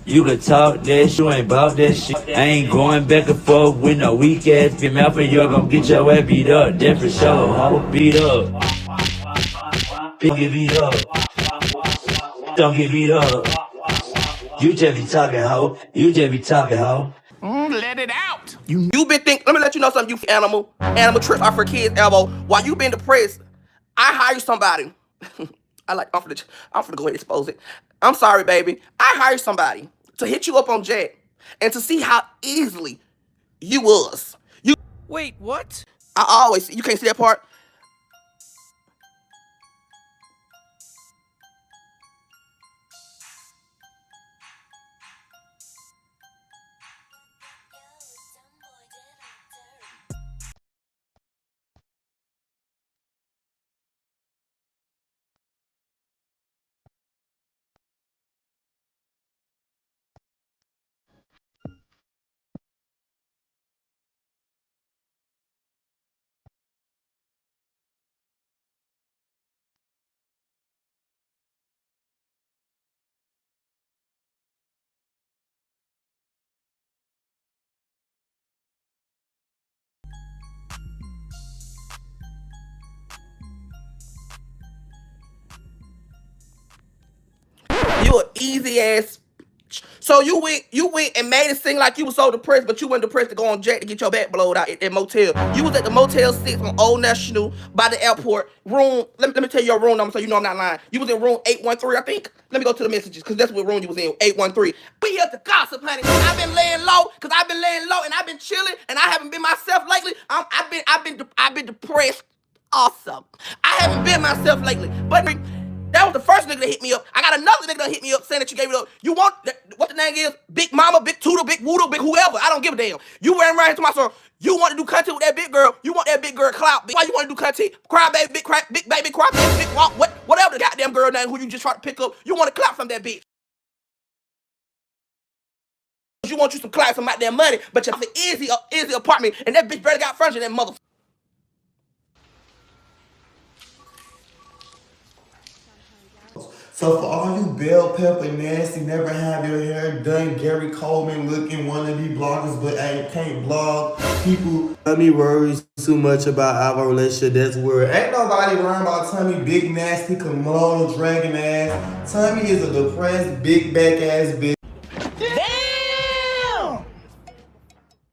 You can talk that shit, you ain't bout that shit. I ain't going back and forth with no weak ass female, for you're gonna get your ass beat up. That for sure, ho, beat up. Don't get beat up. Don't get beat up. You just be talking, ho. You just be talking, ho. Let it out. You been think. Let me let you know something. You animal trips are for kids. Alvo. While you been depressed, I hire somebody. I'm finna go ahead and expose it. I'm sorry, baby. I hired somebody to hit you up on Jack and to see how easily you was. You Wait, what? I always you can't see that part. You an easy ass. So you went and made it seem like you was so depressed, but you weren't depressed to go on Jack to get your back blowed out at that motel. You was at the Motel 6 on Old National by the airport. Room, let me tell you your room number so you know I'm not lying. You was in room 813, I think. Let me go to the messages, because that's what room you was in, 813. We here to gossip, honey. I've been laying low, and I've been chilling, and I haven't been myself lately. I've been depressed. Awesome. I haven't been myself lately, but that was the first nigga that hit me up. I got another nigga that hit me up saying that you gave it up. You want, what the name is? Big Mama, Big Toodle, Big Woodle, Big whoever. I don't give a damn. You ran right into my son. You want to do content with that big girl. You want that big girl Clout. Why you want to do content? Cry baby, big baby, cry baby, big walk, whatever the goddamn girl name who you just try to pick up. You want to Clout from that bitch. You want you some Clout, some goddamn money, but you have an easy apartment, and that bitch barely got furniture, that mother. So for all you bell pepper nasty, never have your hair done, Gary Coleman looking wannabe bloggers, but can't blog people. Let me worry too much about our relationship. That's where ain't nobody worrying about Tommy, big nasty Komodo dragon ass. Tommy is a depressed, big back ass bitch. Damn!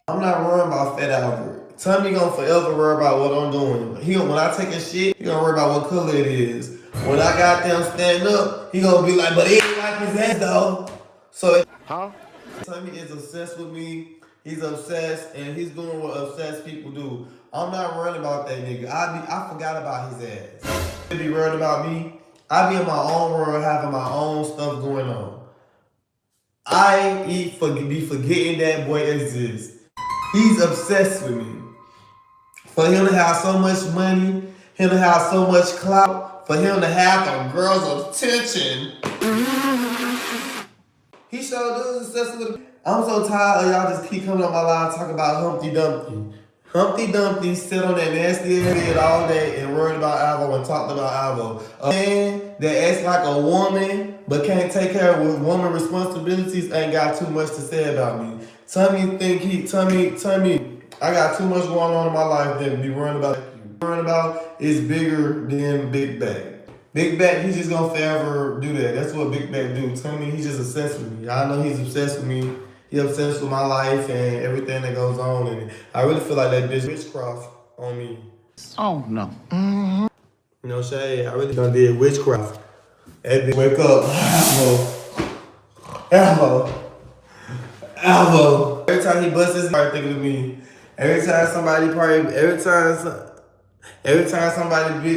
I'm not worrying about Fat Albert. Tommy gonna forever worry about what I'm doing. When I take a shit, he gonna worry about what color it is. When I got them stand up, he gonna be like, but he ain't like his ass though. So Tommy is obsessed with me. He's obsessed, and he's doing what obsessed people do. I'm not worried about that nigga. I forgot about his ass. He be worried about me. I be in my own world, having my own stuff going on. I be forgetting that boy exists. He's obsessed with me. For him to have so much money, him to have so much clout, for him to have the girls' attention. He sure does obsessed with me. I'm so tired of y'all just keep coming on my line talking about Humpty Dumpty. Humpty Dumpty sit on that nasty head all day and worried about Alvo and talked about Alvo. A man that acts like a woman but can't take care of woman responsibilities ain't got too much to say about me. Tommy, I got too much going on in my life than be worrying about you. Worrying about is bigger than Big Back. Big Back, he's just gonna forever do that. That's what Big Back do. Tommy, he's just obsessed with me. I know he's obsessed with me. He's obsessed with my life and everything that goes on. And I really feel like that bitch witchcraft on me. Oh no. You know, Shay, I really done did witchcraft. That bitch wake up, Alvo. Every time he busts his heart thinking of me. Every time somebody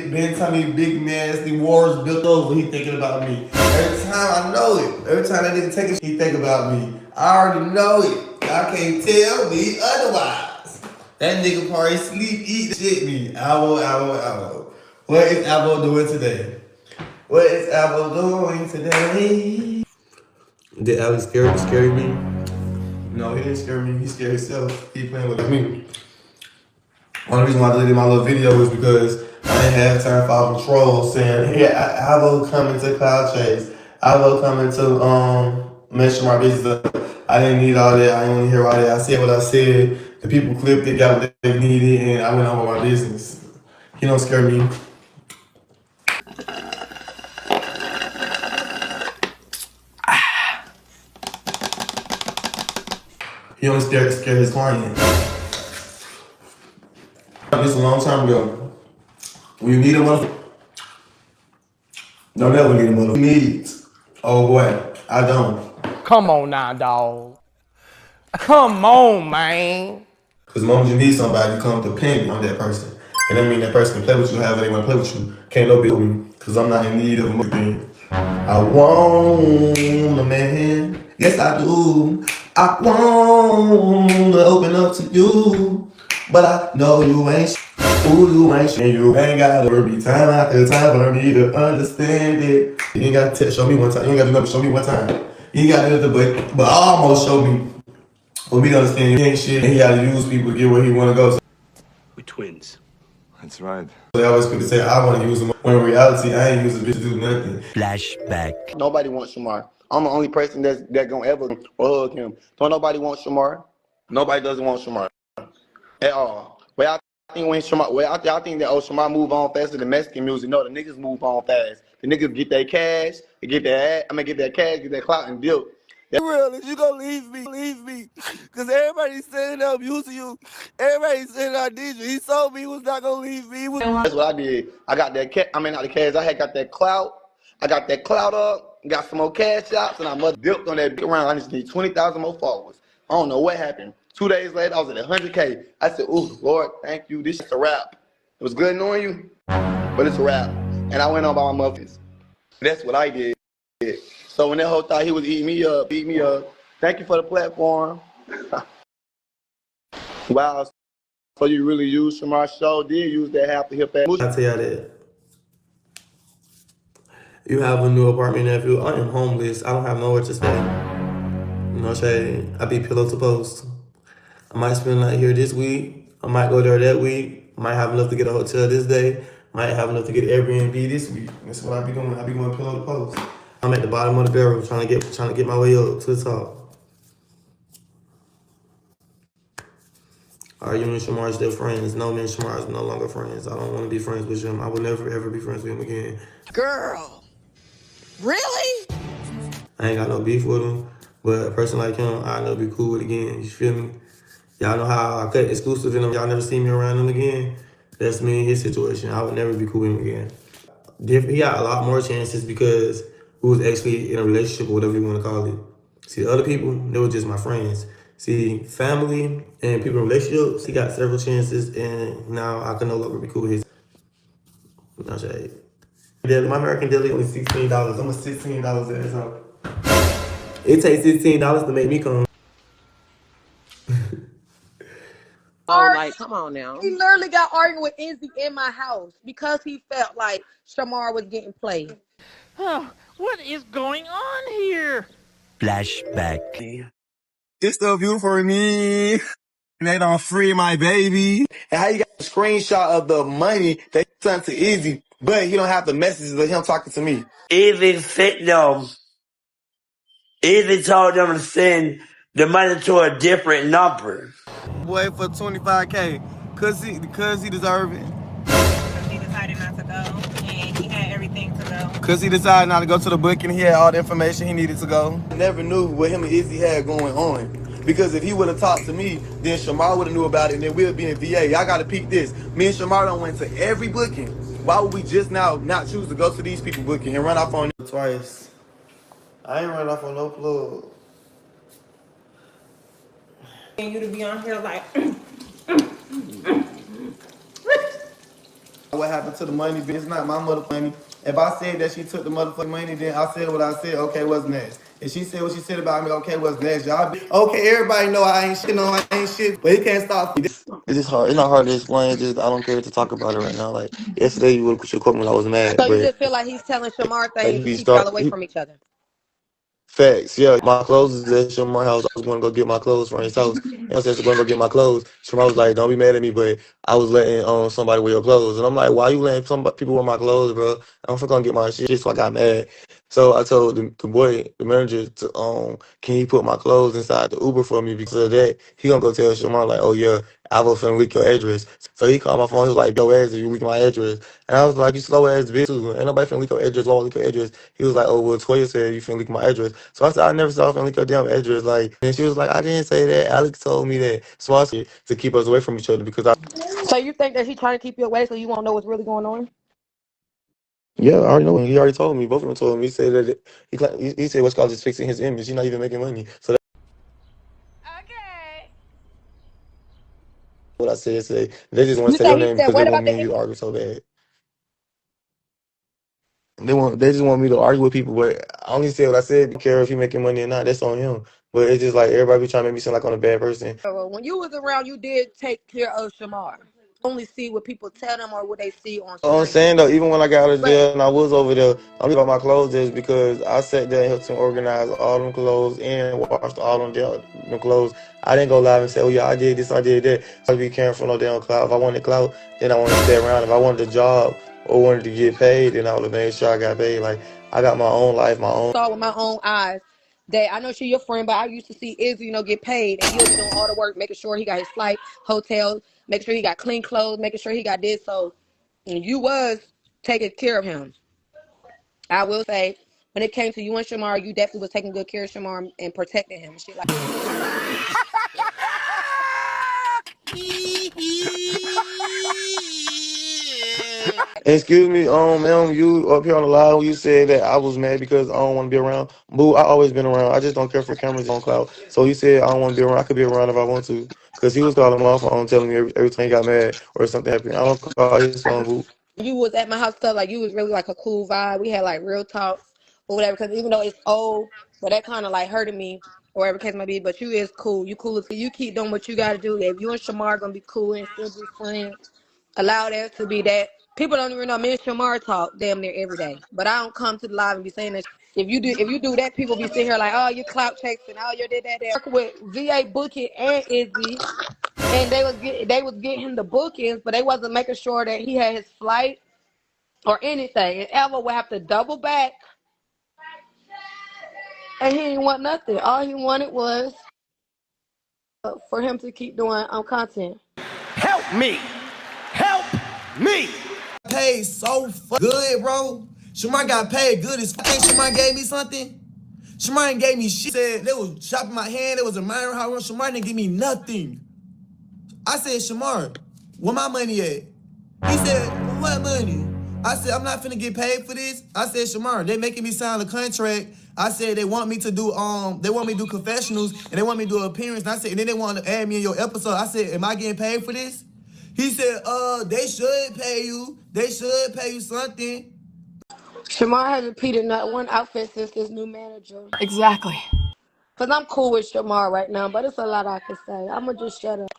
been telling me big nasty wars built over, he thinking about me. Every time I know it. Every time that nigga take a shit, he think about me. I already know it. I can't tell me otherwise. That nigga probably sleep, eat, shit me. Alvo. What is Alvo doing today? Did Alex scare me? No, he didn't scare me. He scared himself. He playing with me. Only reason why I deleted my little video is because I didn't have time for all the trolls saying, hey, Alvo coming to Cloud Chase. Alvo coming to messing my business up. I didn't need all that. I didn't want to hear all that. I said what I said. The people clipped it, got what they needed, and I went on with my business. He don't scare me. He only scare his client. This a long time ago. When you need a motherfucker, don't ever need a motherfucker. Needs. Oh boy, I don't. Come on now, dog. Come on, man. Because the moment you need somebody, you come dependent on that person. And that mean that person can play with you however they want to play with you. Can't no with me. Because I'm not in need of a motherfucker. I want a man. Yes, I do. I want to open up to you. But I know you ain't ooh, you ain't shit. You ain't got to be time after time for me to understand it. You ain't got to show me one time. You ain't got to do nothing, show me one time. You ain't got to do nothing but almost show me. For me to understand he ain't shit, and he got to use people to get where he want to go. So We twins. That's right. they always could say, I want to use him. When in reality, I ain't use a bitch to do nothing. Flashback. Nobody wants Shamar. I'm the only person that's gonna ever hug him. Don't nobody want Shamar. Nobody doesn't want Shamar at all. But I think when Shamar, I think that Shamar move on faster than Mexican music. No, the niggas move on fast. The niggas get their cash, they get their get their cash, get their clout and build. Real, if you gonna leave me, cause everybody's saying I'm using you. Everybody's saying I need you. He told me he was not gonna leave me. That's what I did. I got that cash. I mean, not the cash. I had got that clout. I got that clout up. Got some more cash shops, and I must dipped on that big round. I just need 20,000 more followers. I don't know what happened. 2 days later, I was at 100K. I said, "Ooh, Lord, thank you. This is a wrap. It was good knowing you, but it's a wrap." And I went on by my muffins. That's what I did. So when that whole thought he was eating me up, thank you for the platform. Wow. So you really used Shamar Show, did use that half the hip ass. I tell you that. You have a new apartment, nephew. I am homeless. I don't have nowhere to stay. No shade. I be pillow to post. I might spend the night here this week. I might go there that week. Might have enough to get a hotel this day. Might have enough to get Airbnb this week. That's what I be doing. I be going pillow to post. I'm at the bottom of the barrel trying to get my way up to the top. Are you and Shamar still friends? No, me and Shamar is no longer friends. I don't want to be friends with him. I will never ever be friends with him again. Girl, really? I ain't got no beef with him, but a person like him, I'll never be cool with again. You feel me? Y'all know how I cut exclusive in him. Y'all never see me around him again. That's me in his situation. I would never be cool with him again. He got a lot more chances because we was actually in a relationship or whatever you want to call it. See, other people, they were just my friends. See, family and people in relationships, he got several chances, and now I can no longer be cool with his. No shade. My American deli only $16. I'm a $16 ass out. It takes $16 to make me come. Like, come on now. He literally got arguing with Izzy in my house because he felt like Shamar was getting played. What is going on here? Flashback. It's still beautiful for me. They don't free my baby. And how you got a screenshot of the money they sent to Izzy, but he don't have the messages of him talking to me. Even sent them. Even told them to send the money to a different number. Boy for 25K. Cause he deserve it. Because he decided not to go, and he had everything to go. Cause he decided not to go to the booking. He had all the information he needed to go. I never knew what him and Izzy had going on. Because if he would have talked to me, then Shamar would have knew about it, and then we'll be in VA. Y'all gotta peep this. Me and Shamar done went to every booking. Why would we just now not choose to go to these people booking and run off on Twice. I ain't run off on no plug. And you to be on here like, What happened to the money? It's not my motherfucking money. If I said that she took the motherfucking money, then I said what I said. Okay, what's next? If she said what she said about me, okay, what's next? Y'all be okay. Everybody know I ain't shit. No, I ain't shit. But he can't stop me. It's just hard. It's not hard to explain. It's just I don't care to talk about it right now. Like yesterday, you would have caught me when I was mad. So you But just feel like he's telling Shamar like things to keep y'all away from each other. Facts, yeah. My clothes is at Shamar's house. I was going to go get my clothes from his house. And I said, going to go get my clothes. Shamar was like, don't be mad at me, but I was letting somebody wear your clothes. And I'm like, why you letting some people wear my clothes, bro? I'm going to get my shit. So I got mad. So I told the boy, the manager, to can he put my clothes inside the Uber for me? Because of that, he going to go tell Shamar, like, oh, yeah, Alvo finna leak your address. So he called my phone. He was like, yo, ass, if you leak my address. And I was like, you slow ass bitch too. Ain't nobody finna leak your address, won't leak your address. He was like, oh, well, Toya said you finna leak my address. So I said, I never saw her finna leak your damn address. Like, and she was like, I didn't say that. Alex told me that. So I said, to keep us away from each other because So you think that he trying to keep you away so you won't know what's really going on? yeah, I already know. He already told me. Both of them told me. He said that he said what's called just fixing his image. He's not even making money. So that's what I said. Say they just want You to say say your he name said because they what want about me the and you to image? argue so bad. They just want me to argue with people, but I only said what I said. Don't care if he making money or not. That's on him. But it's just like everybody be trying to make me seem like I'm a bad person. When you was around, you did take care of Shamar. Only see what people tell them or what they see on I'm screen. saying though, even when I got out of But jail and I was over there, I'm about my clothes is because I sat there and helped him organize all them clothes and washed all them clothes. I didn't go live and say, oh yeah, I did this, I did that. So I be careful no damn clout. If I wanted clout, then I wanted to stay around. If I wanted a job or wanted to get paid, then I would have made sure I got paid. Like I got my own life, my own. saw with my own eyes that I know she your friend, but I used to see Izzy, get paid, and he'll be doing all the work, making sure he got his flight, hotel, making sure he got clean clothes, making sure he got this. So you was taking care of him. I will say, when it came to you and Shamar, you definitely was taking good care of Shamar and protecting him and shit like. Excuse me, ma'am, you up here on the live when you said that I was mad because I don't want to be around. Boo, I always been around. I just don't care for cameras on Clout. So he said I don't want to be around. I could be around if I want to. Because he was calling my phone telling me every time he got mad or something happened. I don't call his phone, boo. You was at my house stuff, like you was really like a cool vibe. We had like real talks or whatever, because even though it's old, but that kind of like hurted me or whatever case might be. But you is cool. You cool as you keep doing what you got to do. If you and Shamar gonna be cool and still be friends, allow that to be that. People don't even know me and Shamar talk damn near every day. But I don't come to the live and be saying that. If you do that, people be sitting here like, oh, you clout chasing, oh, you did that. Work with VA Bookie and Izzy, and they was getting him the bookings, but they wasn't making sure that he had his flight or anything. And Alvo would have to double back, and he didn't want nothing. All he wanted was for him to keep doing content. Help me! Help me! Paid so good, bro. Shamar got paid good as fuck. Shamar gave me something. Shamar ain't gave me shit. Said they was chopping my hand. It was a minor house. Shamar didn't give me nothing. I said, Shamar, where my money at? He said, what money? I said, I'm not finna get paid for this. I said, Shamar, they making me sign a contract. I said they want me to do confessionals and they want me to do an appearance. And I said, and then they want to add me in your episode. I said, am I getting paid for this? He said, they should pay you. They should pay you something. Shamar has repeated not one outfit since this new manager. Exactly. Cause I'm cool with Shamar right now, but it's a lot I can say. I'ma just shut up.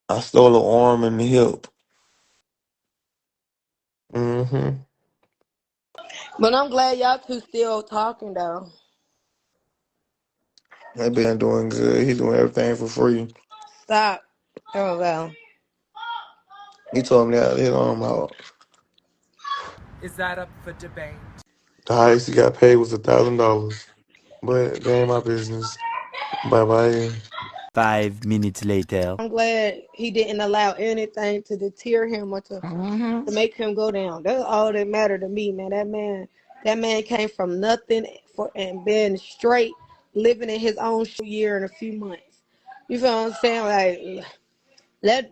I stole an arm and the hip. Mm-hmm. But I'm glad y'all two still talking though. That man doing good. He doing everything for free. Stop. Oh well. He told me that his arm out. Is that up for debate? The highest he got paid was $1,000. But that ain't my business. Bye-bye. 5 minutes later. I'm glad he didn't allow anything to deter him or to make him go down. That's all that mattered to me, man. That man came from nothing and been straight, living in his own year in a few months. You feel what I'm saying? Like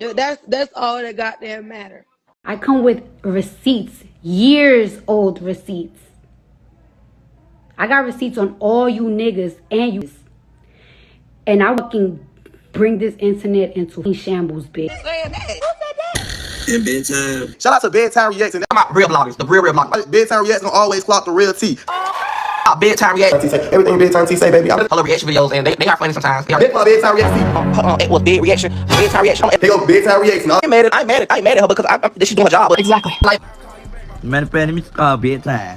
that's all that goddamn matter. I come with receipts, years old receipts. I got receipts on all you niggas and you. And I fucking bring this internet into shambles, bitch. In BedTime. Shout out to BedTime Reacts. I'm out real bloggers, the real bloggers. BedTime Reacts gonna always clock the real tea. BedTime Reacts. Everything BedTime T say, baby. I follow reaction videos and they are funny sometimes. They are BedTime Reacts. It was big reaction. BedTime Reaction. They go BedTime Reacts. I ain't mad at her because she's doing her job. But Exactly. Matter of fact, let me call bedtime.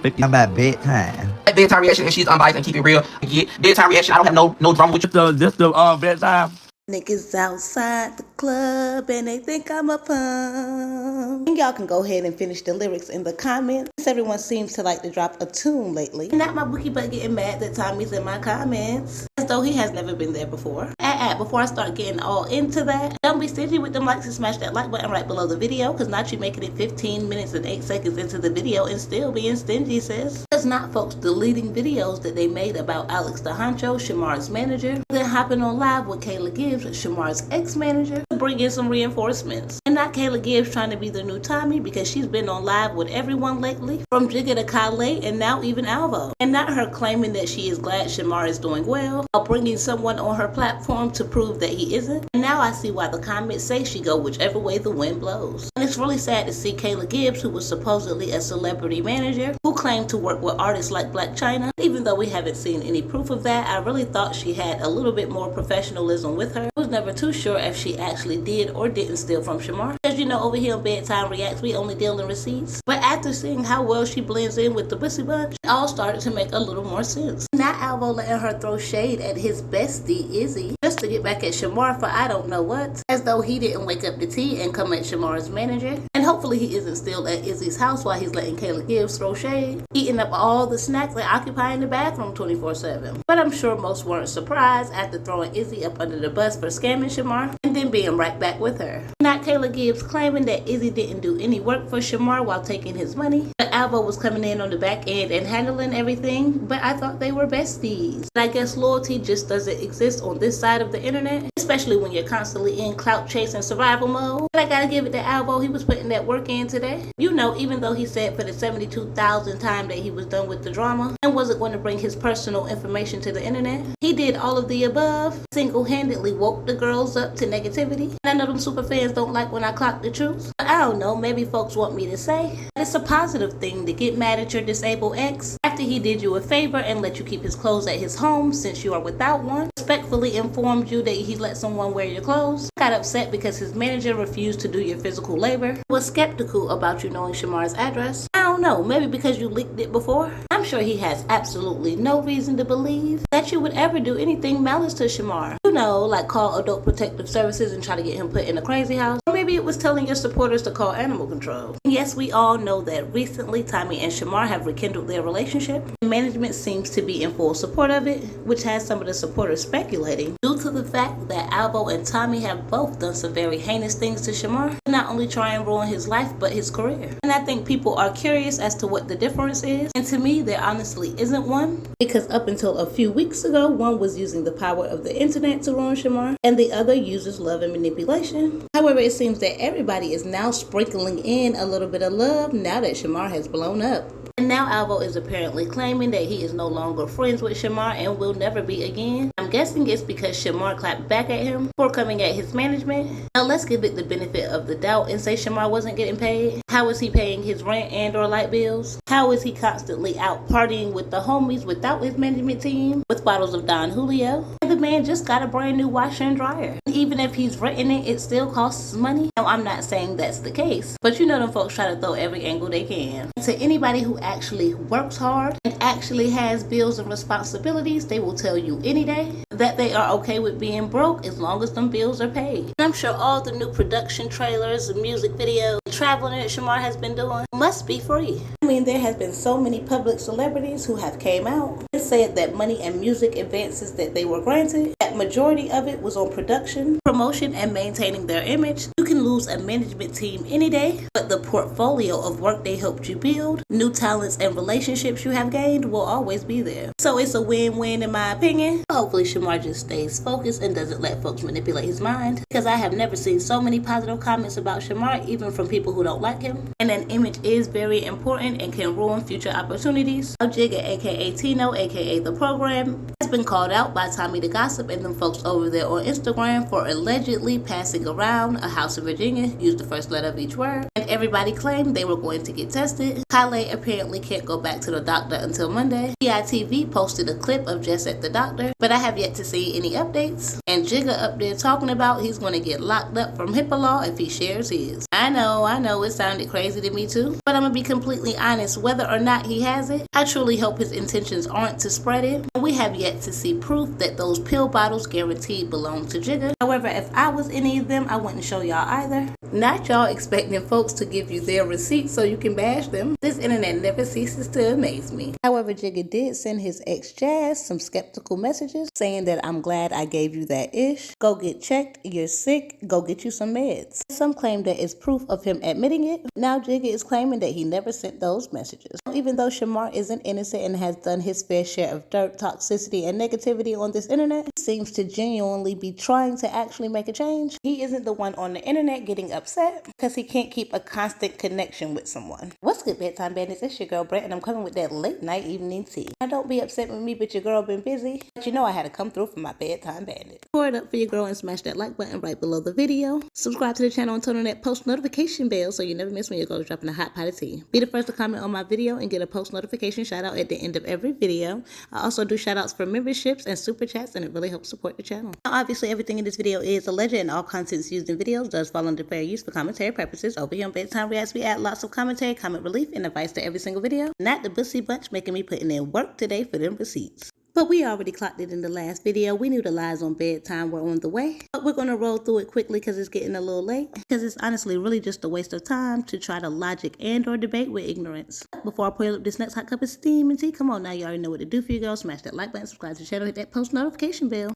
I'm about bedtime. BedTime reaction, and she's unbiased and keep it real. BedTime reaction. I don't have no drama with you. This the bedtime. Niggas outside the club and they think I'm a punk. And y'all can go ahead and finish the lyrics in the comments. Everyone seems to like to drop a tune lately. Not my bookie butt getting mad that Tommy's in my comments. As though he has never been there before. Before I start getting all into that, don't be stingy with them likes and smash that like button right below the video, because not you making it 15 minutes and 8 seconds into the video and still being stingy, sis. It's not folks deleting videos that they made about Alex the Honcho, Shamar's manager, then hopping on live with Kayla Gibbs, Shamar's ex-manager, to bring in some reinforcements. And not Kayla Gibbs trying to be the new Tommy, because she's been on live with everyone lately, from Jigga to Kale and now even Alvo. And not her claiming that she is glad Shamar is doing well, or bringing someone on her platform to prove that he isn't. And now I see why the comments say she go whichever way the wind blows. And it's really sad to see Kayla Gibbs, who was supposedly a celebrity manager, who claimed to work with artists like Blac Chyna. Even though we haven't seen any proof of that, I really thought she had a little bit more professionalism with her. I was never too sure if she actually did or didn't steal from Shamar. Because you know, over here on BedTime Reacts, we only deal in receipts. But after seeing how well she blends in with the Bussy Bunch, it all started to make a little more sense. Now Alvo letting her throw shade at his bestie, Izzy, just to get back at Shamar for I don't know what, as though he didn't wake up the tea and come at Shamar's manager. And hopefully he isn't still at Izzy's house while he's letting Kayla Gibbs throw shade, eating up all the snacks and occupying the bathroom 24/7. But I'm sure most weren't surprised after throwing Izzy up under the bus for scamming Shamar and then being right back with her. Not Kayla Gibbs claiming that Izzy didn't do any work for Shamar while taking his money, but Alvo was coming in on the back end and handling everything, but I thought they were besties. And I guess loyalty just doesn't exist on this side of the internet, especially when you're constantly in clout chasing survival mode. But I gotta give it to Alvo, he was putting that work in today. You know, even though he said for the 72,000th time that he was done with the drama and wasn't going to bring his personal information to the internet, he did all of the above, single-handedly woke the girls up to negativity. And I know them super fans don't like when I clock the truth, but I don't know, maybe folks want me to say it's a positive thing to get mad at your disabled ex after he did you a favor and let you keep his clothes at his home since you are without one, respectfully informed you that he let someone wear your clothes, got upset because his manager refused to do your physical labor, was skeptical about you knowing Shamar's address. I don't know, maybe because you leaked it before. I'm sure he has absolutely no reason to believe that you would ever do anything malice to Shamar. You know, like call Adult Protective Services and try to get him put in a crazy house. Or maybe it was telling your supporters to call animal control. And yes, we all know that recently Tommy and Shamar have rekindled their relationship. Management seems to be in full support of it, which has some of the supporters speculating due to the fact that Alvo and Tommy have both done some very heinous things to Shamar, to not only try and ruin his life but his career. And I think people are curious as to what the difference is, and to me there honestly isn't one, because up until a few weeks ago one was using the power of the internet to ruin Shamar and the other uses love and manipulation. However, it seems that everybody is now sprinkling in a little bit of love now that Shamar has blown up. And now Alvo is apparently claiming that he is no longer friends with Shamar and will never be again. I'm guessing it's because Shamar clapped back at him for coming at his management. Now let's give it the benefit of the doubt and say Shamar wasn't getting paid. How is he paying his rent and or light bills? How is he constantly out partying with the homies without his management team with bottles of Don Julio? And the man just got a brand new washer and dryer. And even if he's renting it, it still costs money. Now I'm not saying that's the case, but you know them folks try to throw every angle they can. And to anybody who actually works hard and actually has bills and responsibilities, they will tell you any day that they are okay with being broke as long as them bills are paid. And I'm sure all the new production trailers, music videos, traveling that Shamar has been doing must be free. I mean, there has been so many public celebrities who have came out and said that money and music advances that they were granted, that majority of it was on production, promotion, and maintaining their image. You can lose a management team any day, but the portfolio of work they helped you build, new talents and relationships you have gained will always be there. So it's a win-win in my opinion. Hopefully Shamar just stays focused and doesn't let folks manipulate his mind, because I have never seen so many positive comments about Shamar, even from people who don't like him. And an image is very important and can ruin future opportunities. Jigga, aka Tino, aka The Program, has been called out by Tommy the Gossip and them folks over there on Instagram for allegedly passing around a house in Virginia, use the first letter of each word, and everybody claimed they were going to get tested. Kale apparently can't go back to the doctor until Monday. PITV posted a clip of Jess at the doctor, but I have yet to see any updates. And Jigga up there talking about he's going to get locked up from HIPAA law if he shares his. I know, it sounded crazy to me too, but I'm going to be completely honest, whether or not he has it, I truly hope his intentions aren't to spread it. We have yet to see proof that those pill bottles guaranteed belong to Jigga. However, if I was any of them, I wouldn't show y'all either. Not y'all expecting folks to give you their receipts so you can bash them. This internet never ceases to amaze me. However, Jigga did send his ex Jazz some skeptical messages saying that I'm glad I gave you that ish. Go get checked, you're sick, go get you some meds. Some claim that it's proof of him admitting it. Now Jigga is claiming that he never sent those messages. Even though Shamar isn't innocent and has done his fair share of dirt, toxicity, and negativity on this internet, he seems to genuinely be trying to actually make a change. He isn't the one on the internet getting upset because he can't keep a constant connection with someone. What's good, Bedtime Bandits? It's your girl Brett, and I'm coming with that late night evening tea. Now don't be upset with me, but your girl been busy. But you know I had to come through for my Bedtime Bandit. Pour it up for your girl and smash that like button right below the video. Subscribe to the channel and turn on that post notification bell so you never miss when your girl is dropping a hot pot of tea. Be the first to comment on my video and get a post notification shout out at the end of every video. I also do shout outs for memberships and super chats, and it really helps support the channel. Now, obviously everything in this video is alleged, and all contents used in videos does fall under fair use for commentary purposes. Over here on Bedtime Reacts, we add lots of commentary, comment relief, and advice to every single video. Not the bussy bunch making me putting in work today for them receipts. But we already clocked it in the last video. We knew the lies on bedtime were on the way. But we're going to roll through it quickly because it's getting a little late. Because it's honestly really just a waste of time to try to logic and or debate with ignorance. Before I pour up this next hot cup of steam and tea, come on now, you already know what to do for you, girl. Smash that like button, subscribe to the channel, hit that post notification bell.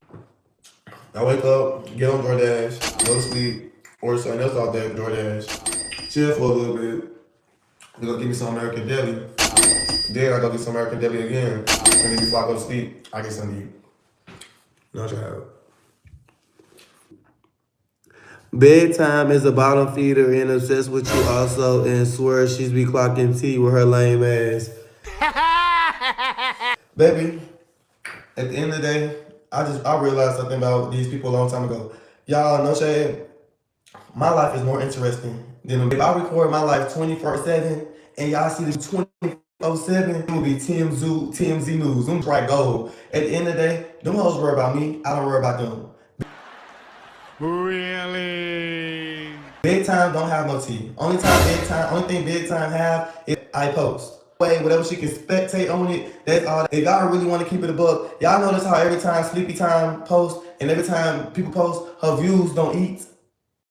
I wake up, get on DoorDash, go to sleep, order something else out there, DoorDash, chill for a little bit, go get me some American deli. Then I go get some American deli again, and then before I go to sleep, I get something to eat. No child. Bedtime is a bottom feeder and obsessed with you also, and swears she's be clocking tea with her lame ass. Baby, at the end of the day, I realized something about these people a long time ago. Y'all, no shade, my life is more interesting than if I record my life 24/7 and y'all see this 24/7, it will be TMZ News. Them bright gold. At the end of the day, them hoes worry about me. I don't worry about them. Really? Bedtime don't have no tea. Only thing bedtime have is I post. Whatever she can spectate on it, that's all. If y'all really want to keep it a buck, y'all notice how every time Sleepy Time posts and every time people post, her views don't eat.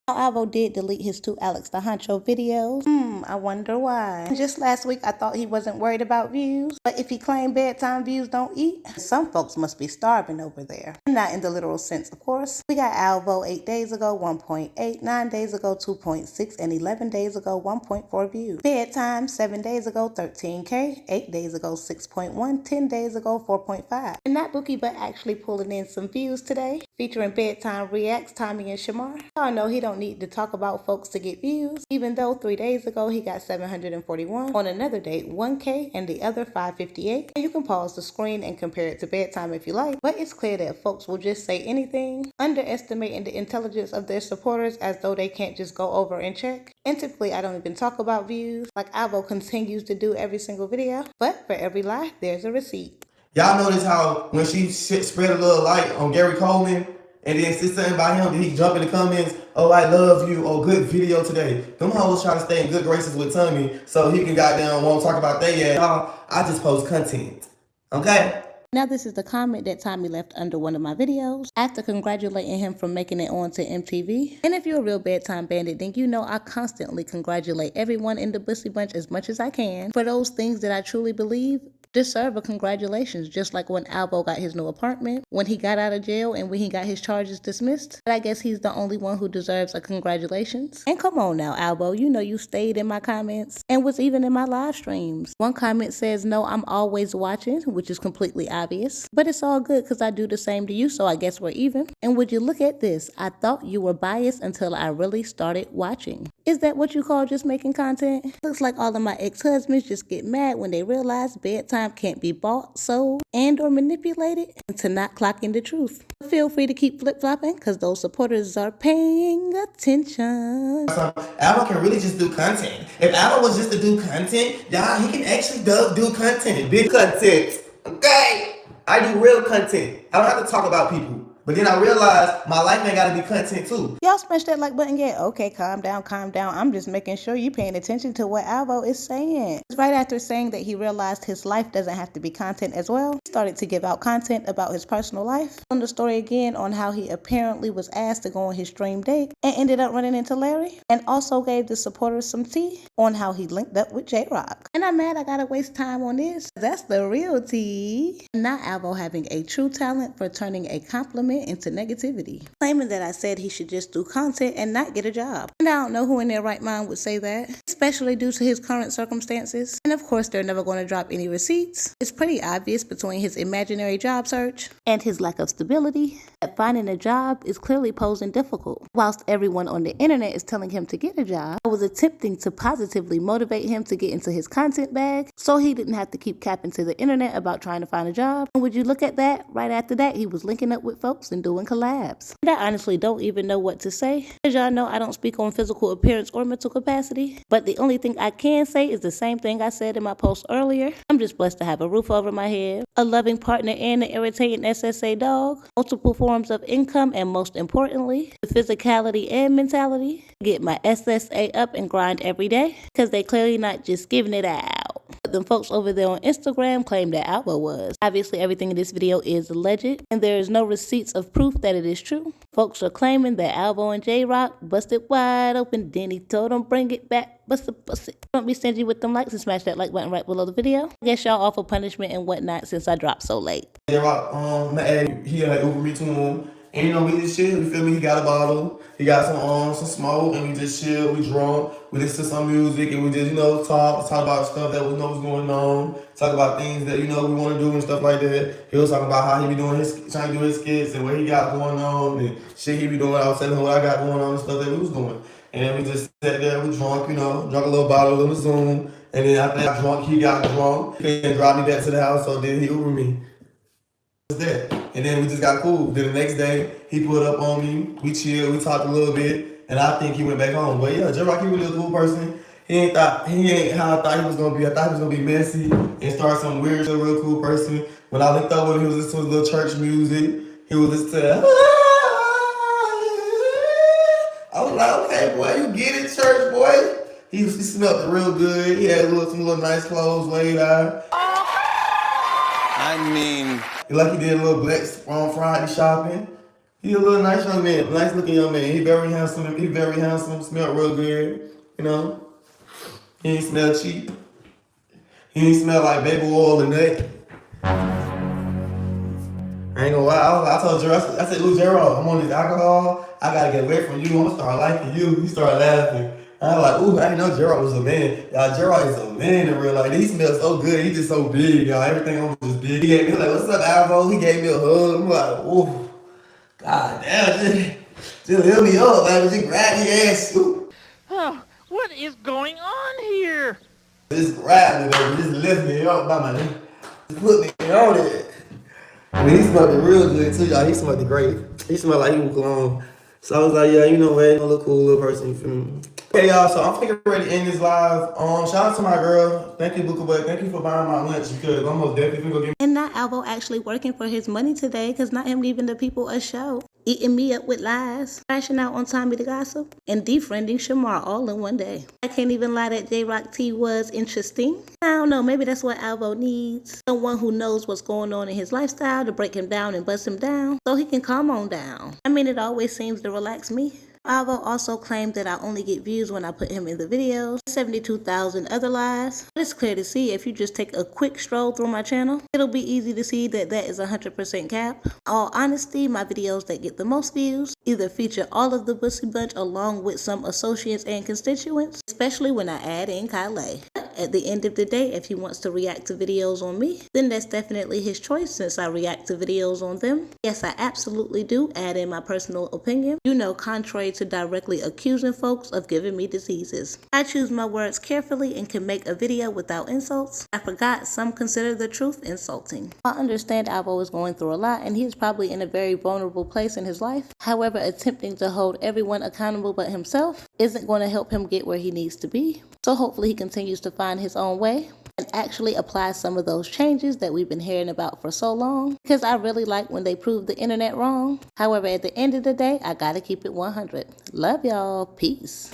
Alvo did delete his 2 Alex the Honcho videos. I wonder why. Just last week I thought he wasn't worried about views, but if he claimed bedtime views don't eat, some folks must be starving over there. Not in the literal sense, of course. We got Alvo 8 days ago 1.8, 9 days ago 2.6, and 11 days ago 1.4 views. Bedtime 7 days ago 13K, 8 days ago 6.1, 10 days ago 4.5. And not Bookie, but actually pulling in some views today, featuring Bedtime Reacts, Tommy and Shamar. Y'all know he don't need to talk about folks to get views, even though 3 days ago he got 741, on another date 1K, and the other 558. And you can pause the screen and compare it to Bedtime if you like, but it's clear that folks will just say anything, underestimating the intelligence of their supporters as though they can't just go over and check. And typically I don't even talk about views like Alvo continues to do every single video, but for every lie there's a receipt. Y'all notice how when she spread a little light on Gary Coleman and then said something about him, then he jump in the comments, oh, I love you, oh, good video today. Them hoes trying to stay in good graces with Tommy so he can goddamn won't talk about that yet. Y'all, I just post content, okay? Now this is the comment that Tommy left under one of my videos after congratulating him for making it onto MTV. And if you're a real bedtime bandit, then you know I constantly congratulate everyone in the Bussy Bunch as much as I can for those things that I truly believe deserve a congratulations, just like when Alvo got his new apartment, when he got out of jail, and when he got his charges dismissed. But I guess he's the only one who deserves a congratulations. And come on now, Alvo, you know you stayed in my comments and was even in my live streams. One comment says, no, I'm always watching, which is completely obvious, but it's all good because I do the same to you, so I guess we're even. And would you look at this? I thought you were biased until I really started watching. Is that what you call just making content? Looks like all of my ex-husbands just get mad when they realize bedtime can't be bought, sold, and or manipulated into not clocking the truth. Feel free to keep flip-flopping because those supporters are paying attention. Alvo can really just do content. If Alvo was just to do content, y'all, he can actually do content. Big content. Okay? I do real content. I don't have to talk about people. But then I realized my life ain't gotta be content too. Y'all smash that like button yet? Okay, calm down, calm down. I'm just making sure you're paying attention to what Alvo is saying. Right after saying that he realized his life doesn't have to be content as well, he started to give out content about his personal life. On the story again on how he apparently was asked to go on his dream date and ended up running into Larry, and also gave the supporters some tea on how he linked up with Jroc. And I'm mad I gotta waste time on this. That's the real tea. Not Alvo having a true talent for turning a compliment into negativity, claiming that I said he should just do content and not get a job. And I don't know who in their right mind would say that, especially due to his current circumstances. And of course, they're never going to drop any receipts. It's pretty obvious between his imaginary job search and his lack of stability that finding a job is clearly posing difficult. Whilst everyone on the internet is telling him to get a job, I was attempting to positively motivate him to get into his content bag so he didn't have to keep capping to the internet about trying to find a job. And would you look at that? Right after that, he was linking up with folks and doing collabs. And I honestly don't even know what to say. As y'all know, I don't speak on physical appearance or mental capacity, but the only thing I can say is the same thing I said in my post earlier. I'm just blessed to have a roof over my head, a loving partner and an irritating SSA dog, multiple forms of income, and most importantly, the physicality and mentality to get my SSA up and grind every day, because they clearly not just giving it out. But them folks over there on Instagram claim that Alvo was. Obviously, everything in this video is alleged, and there is no receipts of proof that it is true. Folks are claiming that Alvo and Jroc busted wide open. Then he told them bring it back. Bust it. Don't be stingy with them likes and smash that like button right below the video. I guess y'all offer punishment and whatnot since I dropped so late. Jroc, he had Uber me to him. And you know, we just chill, you feel me? He got a bottle, he got some smoke, and we just chill, we drunk, we listen to some music, and we just, talk about stuff that we know was going on, talk about things that, we want to do and stuff like that. He was talking about how he be trying to do his skits and what he got going on, and shit he be doing. I was telling him what I got going on and stuff that we was doing. And then we just sat there, we drunk, drunk a little bottle on the Zoom, and then after I drunk, he got drunk, and drive me back to the house, so then he Ubered me. That. And then we just got cool. Then the next day, he pulled up on me. We chilled. We talked a little bit, and I think he went back home. But yeah, Jroc, he really a cool person. He ain't how I thought he was gonna be. I thought he was gonna be messy and start some weird, real cool person. When I linked up with him, he was listening to his little church music. He was listening to. I was like, okay, boy, you get it, church boy. He smelled it real good. He had some little nice clothes laid out. Like he did a little Black Friday shopping. He a little nice young man, nice looking young man. He very handsome, smelled real good, He ain't smell cheap. He ain't smell like baby oil and nut. I ain't gonna lie, I told Jroc, I said, Jroc, I'm on this alcohol, I gotta get away from you, I'm gonna start liking you. He started laughing. I was like, ooh, I didn't know Jroc was a man. Y'all, Jroc is a man in real life. He smells so good. He just so big, y'all. Everything on him just big. He gave me like, what's up, Alvo? He gave me a hug. I'm like, ooh, god damn, just lift me up, man. Just grab your ass. Ooh. Oh, what is going on here? Just grab me, baby. Just lift me up by my neck. Just put me on it. I mean, he smelled it real good too, y'all. He smelled it great. He smelled like he was cologne. So I was like, yeah, what? A little cool little person, you feel me? Okay, y'all, so I'm thinking ready to end this live. Shout out to my girl. Thank you, Buka Butt. Thank you for buying my lunch because I'm most definitely gonna get. And not Alvo actually working for his money today, because not him giving the people a show, eating me up with lies, crashing out on Tommy the Gossip, and defriending Shamar all in one day. I can't even lie that Jroc T was interesting. I don't know, maybe that's what Alvo needs. Someone who knows what's going on in his lifestyle to break him down and bust him down so he can calm on down. I mean, it always seems to relax me. Alvo also claimed that I only get views when I put him in the videos. 72,000 other lies. But it's clear to see if you just take a quick stroll through my channel. It'll be easy to see that that is 100% cap. All honesty, my videos that get the most views either feature all of the Bussy Bunch along with some associates and constituents, especially when I add in Kylie. But at the end of the day, if he wants to react to videos on me, then that's definitely his choice since I react to videos on them. Yes, I absolutely do add in my personal opinion. You know, contrary to directly accusing folks of giving me diseases. I choose my words carefully and can make a video without insults. I forgot some consider the truth insulting. I understand Alvo is going through a lot and he's probably in a very vulnerable place in his life. However, attempting to hold everyone accountable but himself isn't going to help him get where he needs to be. So hopefully he continues to find his own way and actually apply some of those changes that we've been hearing about for so long, because I really like when they prove the internet wrong. However, at the end of the day, I gotta keep it 100. Love y'all. Peace.